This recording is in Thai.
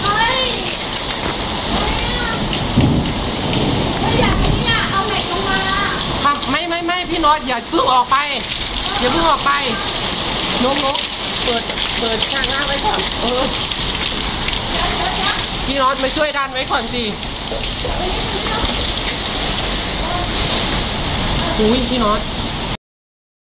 เฮ้ยอยากเนี่ยเอาเหล็กลงมาครับไม่พี่น็อตอย่าเพิ่งออกไปอย่าเพิ่งออกไปนกเปิดช่างหน้าไว้ก่อนพี่น็อตมาช่วยดันไว้ก่อนสิอุ้ยพี่น็อต